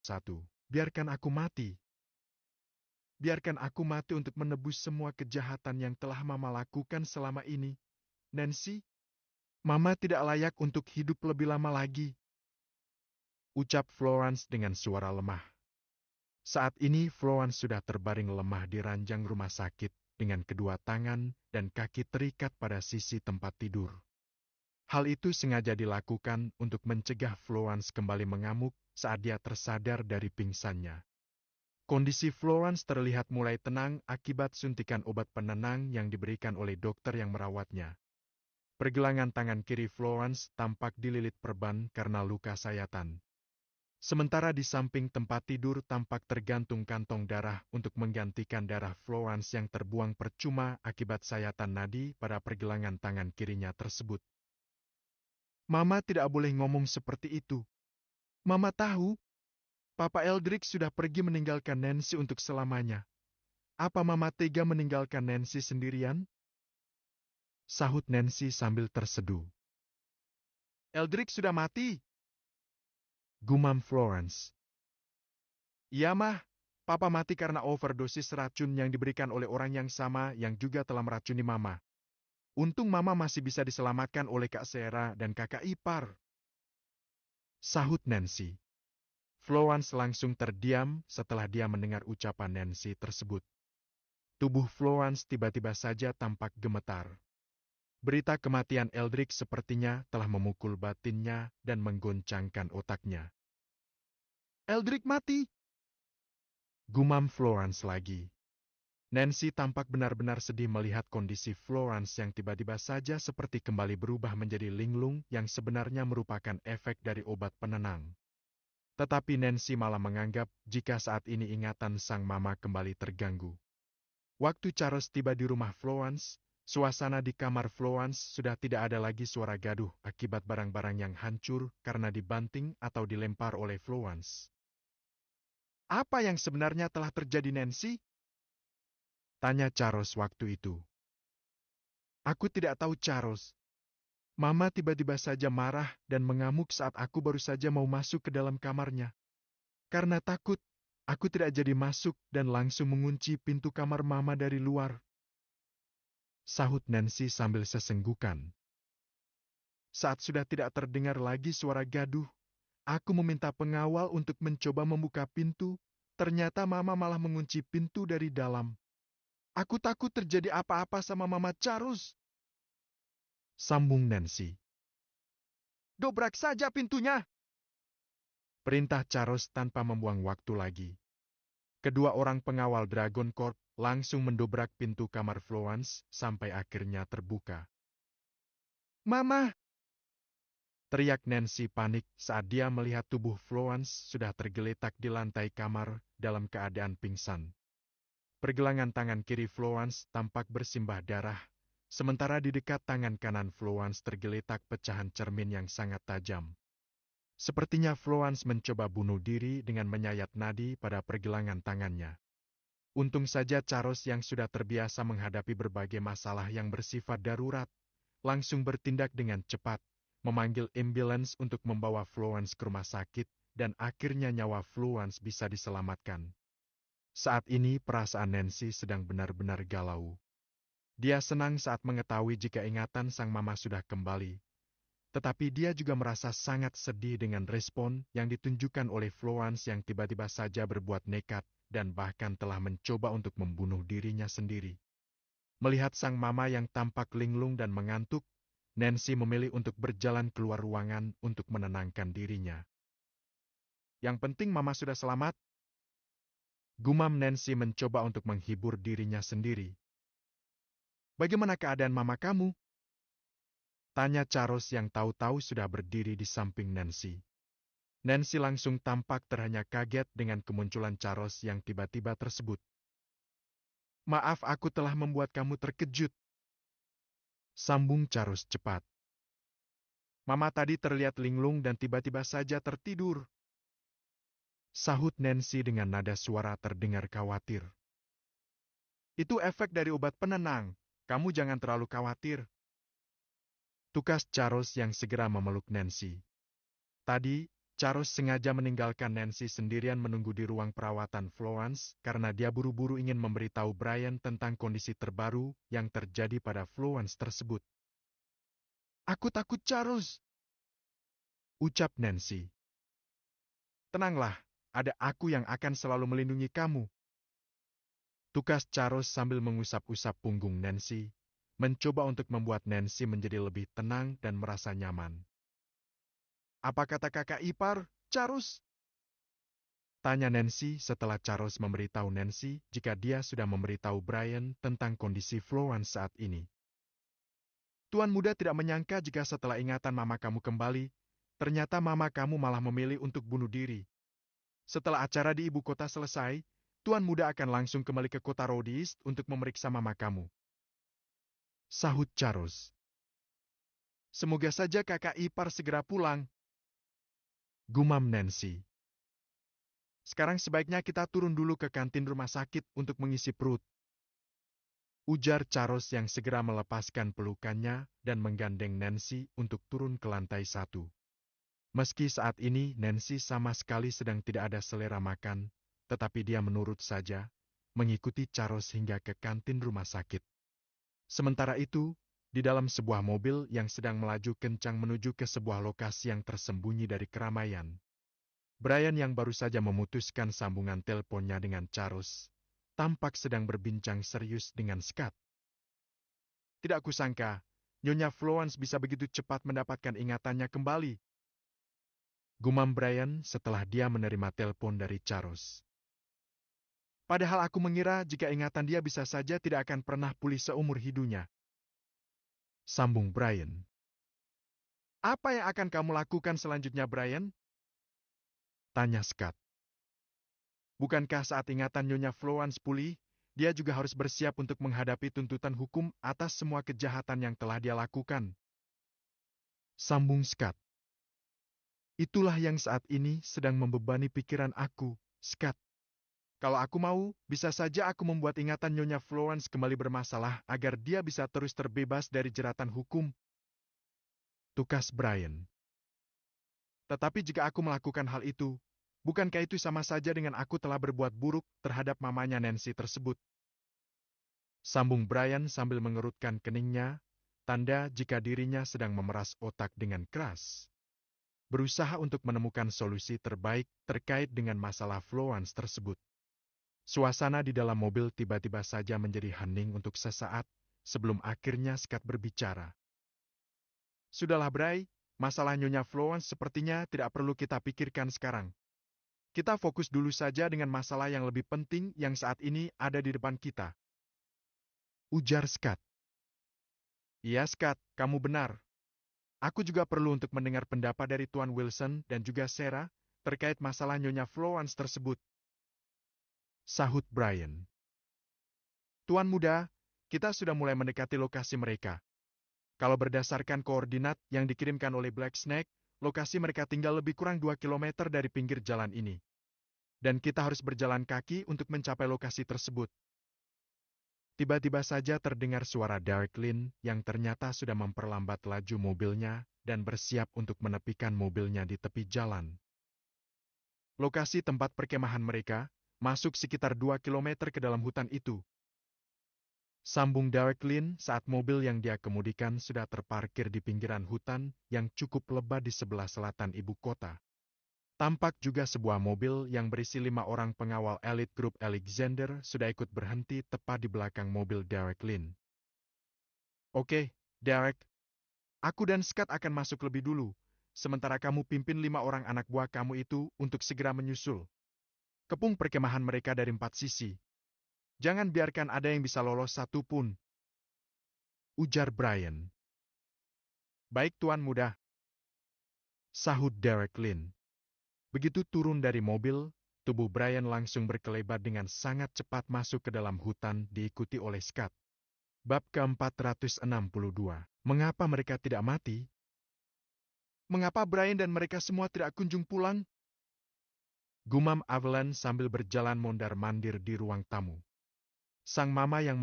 Satu, biarkan aku mati. Biarkan aku mati untuk menebus semua kejahatan yang telah Mama lakukan selama ini. Nancy, Mama tidak layak untuk hidup lebih lama lagi. Ucap Florence dengan suara lemah. Saat ini Florence sudah terbaring lemah di ranjang rumah sakit dengan kedua tangan dan kaki terikat pada sisi tempat tidur. Hal itu sengaja dilakukan untuk mencegah Florence kembali mengamuk saat dia tersadar dari pingsannya. Kondisi Florence terlihat mulai tenang akibat suntikan obat penenang yang diberikan oleh dokter yang merawatnya. Pergelangan tangan kiri Florence tampak dililit perban karena luka sayatan. Sementara di samping tempat tidur tampak tergantung kantong darah untuk menggantikan darah Florence yang terbuang percuma akibat sayatan nadi pada pergelangan tangan kirinya tersebut. Mama tidak boleh ngomong seperti itu. Mama tahu, Papa Eldrick sudah pergi meninggalkan Nancy untuk selamanya. Apa Mama tega meninggalkan Nancy sendirian? Sahut Nancy sambil terseduh. Eldrick sudah mati. Gumam Florence. Iya mah, Papa mati karena overdosis racun yang diberikan oleh orang yang sama yang juga telah meracuni Mama. Untung Mama masih bisa diselamatkan oleh Kak Sarah dan kakak ipar. Sahut Nancy. Florence langsung terdiam setelah dia mendengar ucapan Nancy tersebut. Tubuh Florence tiba-tiba saja tampak gemetar. Berita kematian Eldrick sepertinya telah memukul batinnya dan menggoncangkan otaknya. Eldrick mati! Gumam Florence lagi. Nancy tampak benar-benar sedih melihat kondisi Florence yang tiba-tiba saja seperti kembali berubah menjadi linglung yang sebenarnya merupakan efek dari obat penenang. Tetapi Nancy malah menganggap jika saat ini ingatan sang mama kembali terganggu. Waktu Charles tiba di rumah Florence, suasana di kamar Florence sudah tidak ada lagi suara gaduh akibat barang-barang yang hancur karena dibanting atau dilempar oleh Florence. Apa yang sebenarnya telah terjadi, Nancy? Tanya Charles waktu itu. Aku tidak tahu, Charles. Mama tiba-tiba saja marah dan mengamuk saat aku baru saja mau masuk ke dalam kamarnya. Karena takut, aku tidak jadi masuk dan langsung mengunci pintu kamar Mama dari luar. Sahut Nancy sambil sesenggukan. Saat sudah tidak terdengar lagi suara gaduh, aku meminta pengawal untuk mencoba membuka pintu, ternyata Mama malah mengunci pintu dari dalam. Aku takut terjadi apa-apa sama Mama Charles. Sambung Nancy. Dobrak saja pintunya! Perintah Charles tanpa membuang waktu lagi. Kedua orang pengawal Dragon Corp langsung mendobrak pintu kamar Florence sampai akhirnya terbuka. Mama! Teriak Nancy panik saat dia melihat tubuh Florence sudah tergeletak di lantai kamar dalam keadaan pingsan. Pergelangan tangan kiri Florence tampak bersimbah darah, sementara di dekat tangan kanan Florence tergeletak pecahan cermin yang sangat tajam. Sepertinya Florence mencoba bunuh diri dengan menyayat nadi pada pergelangan tangannya. Untung saja Charles yang sudah terbiasa menghadapi berbagai masalah yang bersifat darurat, langsung bertindak dengan cepat, memanggil ambulans untuk membawa Florence ke rumah sakit, dan akhirnya nyawa Florence bisa diselamatkan. Saat ini perasaan Nancy sedang benar-benar galau. Dia senang saat mengetahui jika ingatan sang mama sudah kembali, tetapi dia juga merasa sangat sedih dengan respon yang ditunjukkan oleh Florence yang tiba-tiba saja berbuat nekat dan bahkan telah mencoba untuk membunuh dirinya sendiri. Melihat sang mama yang tampak linglung dan mengantuk, Nancy memilih untuk berjalan keluar ruangan untuk menenangkan dirinya. Yang penting mama sudah selamat. Gumam Nancy mencoba untuk menghibur dirinya sendiri. Bagaimana keadaan mama kamu? Tanya Charles yang tahu-tahu sudah berdiri di samping Nancy. Nancy langsung tampak terhanya kaget dengan kemunculan Charles yang tiba-tiba tersebut. Maaf aku telah membuat kamu terkejut. Sambung Charles cepat. Mama tadi terlihat linglung dan tiba-tiba saja tertidur. Sahut Nancy dengan nada suara terdengar khawatir. Itu efek dari obat penenang, kamu jangan terlalu khawatir. Tukas Charles yang segera memeluk Nancy. Tadi, Charles sengaja meninggalkan Nancy sendirian menunggu di ruang perawatan Florence karena dia buru-buru ingin memberitahu Brian tentang kondisi terbaru yang terjadi pada Florence tersebut. "Aku takut, Charles," ucap Nancy. "Tenanglah, ada aku yang akan selalu melindungi kamu," tukas Charles sambil mengusap-usap punggung Nancy, mencoba untuk membuat Nancy menjadi lebih tenang dan merasa nyaman. "Apa kata kakak ipar, Charles?" tanya Nancy setelah Charles memberitahu Nancy jika dia sudah memberitahu Brian tentang kondisi Florence saat ini. "Tuan muda tidak menyangka jika setelah ingatan mama kamu kembali, ternyata mama kamu malah memilih untuk bunuh diri. Setelah acara di ibu kota selesai, Tuan muda akan langsung kembali ke kota Rhodes untuk memeriksa mama kamu," sahut Charles. "Semoga saja kakak ipar segera pulang," gumam Nancy. "Sekarang sebaiknya kita turun dulu ke kantin rumah sakit untuk mengisi perut," ujar Charles yang segera melepaskan pelukannya dan menggandeng Nancy untuk turun ke lantai 1. Meski saat ini Nancy sama sekali sedang tidak ada selera makan, tetapi dia menurut saja, mengikuti Charles hingga ke kantin rumah sakit. Sementara itu, di dalam sebuah mobil yang sedang melaju kencang menuju ke sebuah lokasi yang tersembunyi dari keramaian, Brian yang baru saja memutuskan sambungan teleponnya dengan Charles, tampak sedang berbincang serius dengan Scott. "Tidak kusangka, Nyonya Florence bisa begitu cepat mendapatkan ingatannya kembali," gumam Brian setelah dia menerima telepon dari Charles. "Padahal aku mengira jika ingatan dia bisa saja tidak akan pernah pulih seumur hidupnya," sambung Brian. "Apa yang akan kamu lakukan selanjutnya, Brian?" tanya Scott. "Bukankah saat ingatan Nyonya Florence pulih, dia juga harus bersiap untuk menghadapi tuntutan hukum atas semua kejahatan yang telah dia lakukan?" sambung Scott. "Itulah yang saat ini sedang membebani pikiran aku, Scott. Kalau aku mau, bisa saja aku membuat ingatan Nyonya Florence kembali bermasalah agar dia bisa terus terbebas dari jeratan hukum," tukas Brian. "Tetapi jika aku melakukan hal itu, bukankah itu sama saja dengan aku telah berbuat buruk terhadap mamanya Nancy tersebut?" sambung Brian sambil mengerutkan keningnya, tanda jika dirinya sedang memeras otak dengan keras, berusaha untuk menemukan solusi terbaik terkait dengan masalah Florence tersebut. Suasana di dalam mobil tiba-tiba saja menjadi hening untuk sesaat sebelum akhirnya Scott berbicara. "Sudahlah, Bray, masalah Nyonya Florence sepertinya tidak perlu kita pikirkan sekarang. Kita fokus dulu saja dengan masalah yang lebih penting yang saat ini ada di depan kita," ujar Scott. "Iya, Scott, kamu benar. Aku juga perlu untuk mendengar pendapat dari Tuan Wilson dan juga Sarah terkait masalah Nyonya Florence tersebut," sahut Brian. "Tuan muda, kita sudah mulai mendekati lokasi mereka. Kalau berdasarkan koordinat yang dikirimkan oleh Black Snake, lokasi mereka tinggal lebih kurang 2 kilometer dari pinggir jalan ini. Dan kita harus berjalan kaki untuk mencapai lokasi tersebut." Tiba-tiba saja terdengar suara Derek Lin yang ternyata sudah memperlambat laju mobilnya dan bersiap untuk menepikan mobilnya di tepi jalan. "Lokasi tempat perkemahan mereka masuk sekitar 2 kilometer ke dalam hutan itu," sambung Derek Lin saat mobil yang dia kemudikan sudah terparkir di pinggiran hutan yang cukup lebat di sebelah selatan ibu kota. Tampak juga sebuah mobil yang berisi 5 orang pengawal elit grup Alexander sudah ikut berhenti tepat di belakang mobil Derek Lin. "Oke, Derek. Aku dan Scott akan masuk lebih dulu, sementara kamu pimpin 5 orang anak buah kamu itu untuk segera menyusul. Kepung perkemahan mereka dari 4 sisi. Jangan biarkan ada yang bisa lolos satu pun," ujar Brian. "Baik, Tuan muda," sahut Derek Lin. Begitu turun dari mobil, tubuh Brian langsung berkelebat dengan sangat cepat masuk ke dalam hutan diikuti oleh Scott. Bab ke-462. Mengapa mereka tidak mati? "Mengapa Brian dan mereka semua tidak kunjung pulang?" gumam Evelyn sambil berjalan mondar-mandir di ruang tamu. Sang mama yang